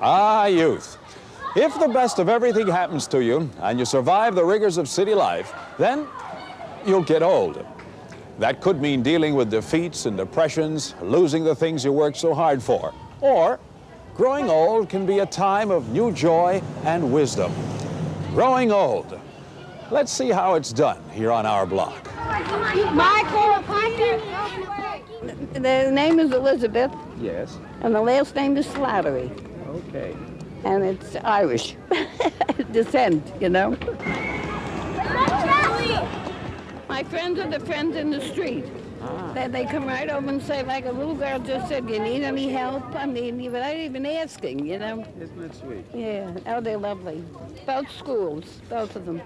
Ah, youth. If the best of everything happens to you and you survive the rigors of city life, then you'll get old. That could mean dealing with defeats and depressions, losing the things you worked so hard for. Or growing old can be a time of new joy and wisdom. Growing old. Let's see how it's done here on our block. Michael, the name is Elizabeth. Yes. And the last name is Slattery. Okay. And it's Irish descent, you know. My friends are the friends in the street. They come right over and say, like a little girl just said, you need any help? I mean, without even asking, you know. Isn't it sweet? Yeah. Oh, they're lovely. Both schools, both of them.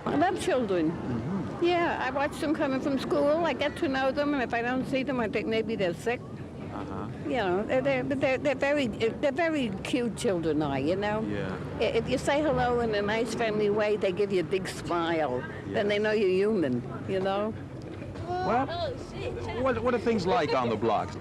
I love children. Mm-hmm. Yeah, I watch them coming from school. I get to know them, and if I don't see them, I think maybe they're sick. You know, they're very cute children are, you know? Yeah. If you say hello in a nice, friendly way, they give you a big smile. Yeah. Then they know you're human, you know? Well, what are things like on the block?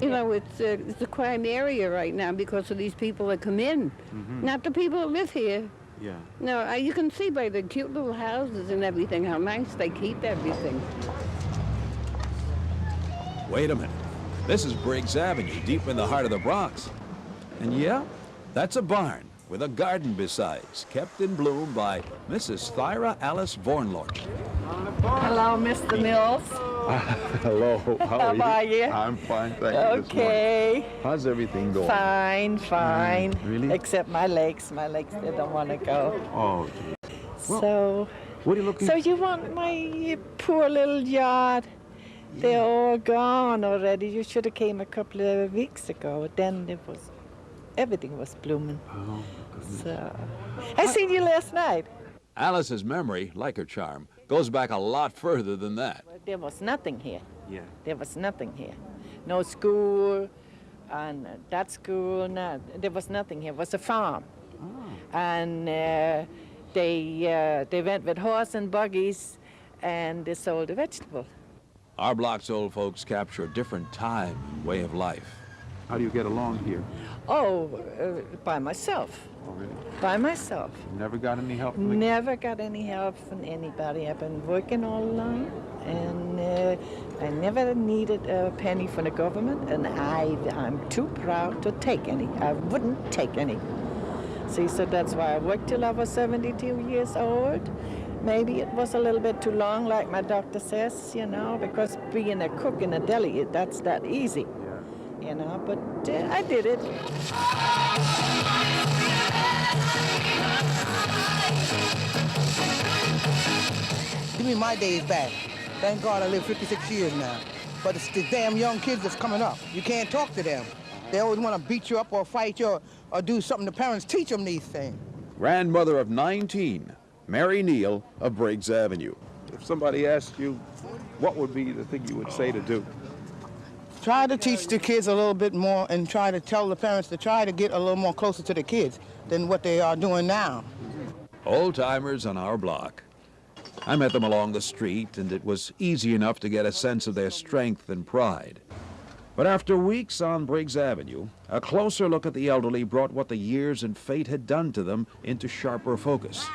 You know, it's a crime area right now because of these people that come in. Mm-hmm. Not the people that live here. Yeah. No, you can see by the cute little houses and everything how nice they keep everything. Wait a minute. This is Briggs Avenue, deep in the heart of the Bronx. And yeah, that's a barn with a garden besides, kept in bloom by Mrs. Thyra Alice Vornlort. Hello, Mr. Mills. Hello, how are you? I'm fine, thank you. Okay. How's everything going? Fine. Really? Except my legs, they don't want to go. Oh, geez. Well, so, what are you looking so you want my poor little yard? Yeah. They're all gone already. You should have came a couple of weeks ago. Then everything was blooming. Oh, goodness. So, I seen you last night. Alice's memory, like her charm, goes back a lot further than that. There was nothing here. Yeah. There was nothing here. No school, and that school, no, there was nothing here. It was a farm. Oh. And they went with horse and buggies, and they sold the vegetables. Our block's old folks capture a different time and way of life. How do you get along here? Oh, by myself. Oh, really? By myself. Never got any help from Never got any help from anybody. I've been working all along, and I never needed a penny from the government, and I'm too proud to take any. I wouldn't take any. See, so that's why I worked till I was 72 years old. Maybe it was a little bit too long, like my doctor says, you know, because being a cook in a deli, that's that easy. Yeah. You know, but I did it. Give me my days back. Thank God I live 56 years now. But it's the damn young kids that's coming up. You can't talk to them. They always want to beat you up or fight you or do something. The parents teach them these things. Grandmother of 19, Mary Neal of Briggs Avenue. If somebody asked you, what would be the thing you would say to do? Try to teach the kids a little bit more and try to tell the parents to try to get a little more closer to the kids than what they are doing now. Old-timers on our block. I met them along the street, and it was easy enough to get a sense of their strength and pride. But after weeks on Briggs Avenue, a closer look at the elderly brought what the years and fate had done to them into sharper focus.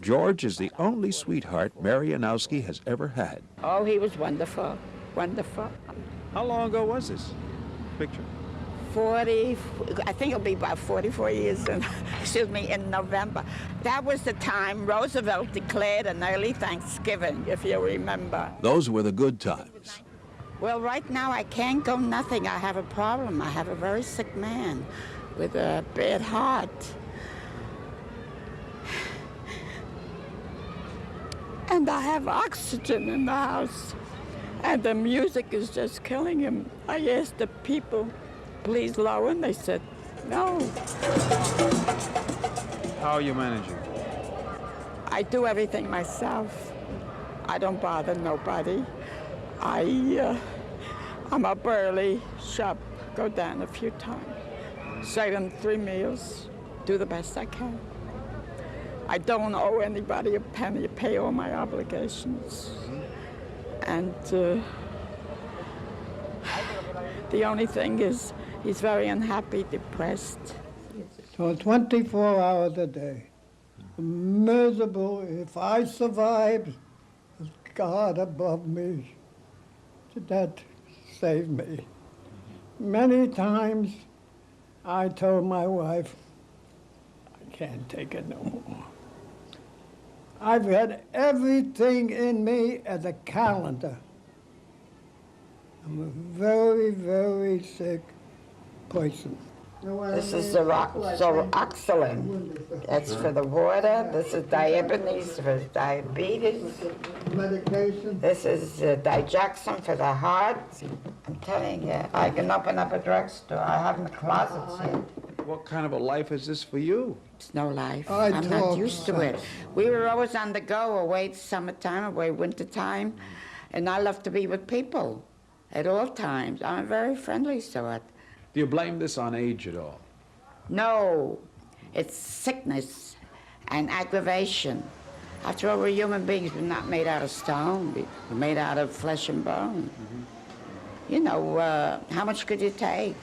George is the only sweetheart Mary Yanowski has ever had. Oh, he was wonderful, wonderful. How long ago was this picture? 40, I think it'll be about 44 years, in November. That was the time Roosevelt declared an early Thanksgiving, if you remember. Those were the good times. Well, right now I can't go nothing. I have a problem. I have a very sick man with a bad heart. And I have oxygen in the house. And the music is just killing him. I asked the people, please lower, and they said, no. How are you managing? I do everything myself. I don't bother nobody. I'm up early, shop, go down a few times, save them 3 meals, do the best I can. I don't owe anybody a penny, pay all my obligations. And The only thing is he's very unhappy, depressed. So 24 hours a day. Miserable. If I survive, there's God above me. That saved me. Many times I told my wife, I can't take it no more. I've had everything in me as a calendar. I'm a very, very sick person. This is Xyloxolin. That's for the water. This is diabetes for diabetes. Medication. This is Digoxin for the heart. I'm telling you, I can open up a drugstore. I have my closets here. What kind of a life is this for you? It's no life. I I'm not talk used to it. We were always on the go, away summertime, away wintertime, and I love to be with people at all times. I'm a very friendly sort. Do you blame this on age at all? No, it's sickness and aggravation. After all, we're human beings. We're not made out of stone. We're made out of flesh and bone. You know, how much could you take?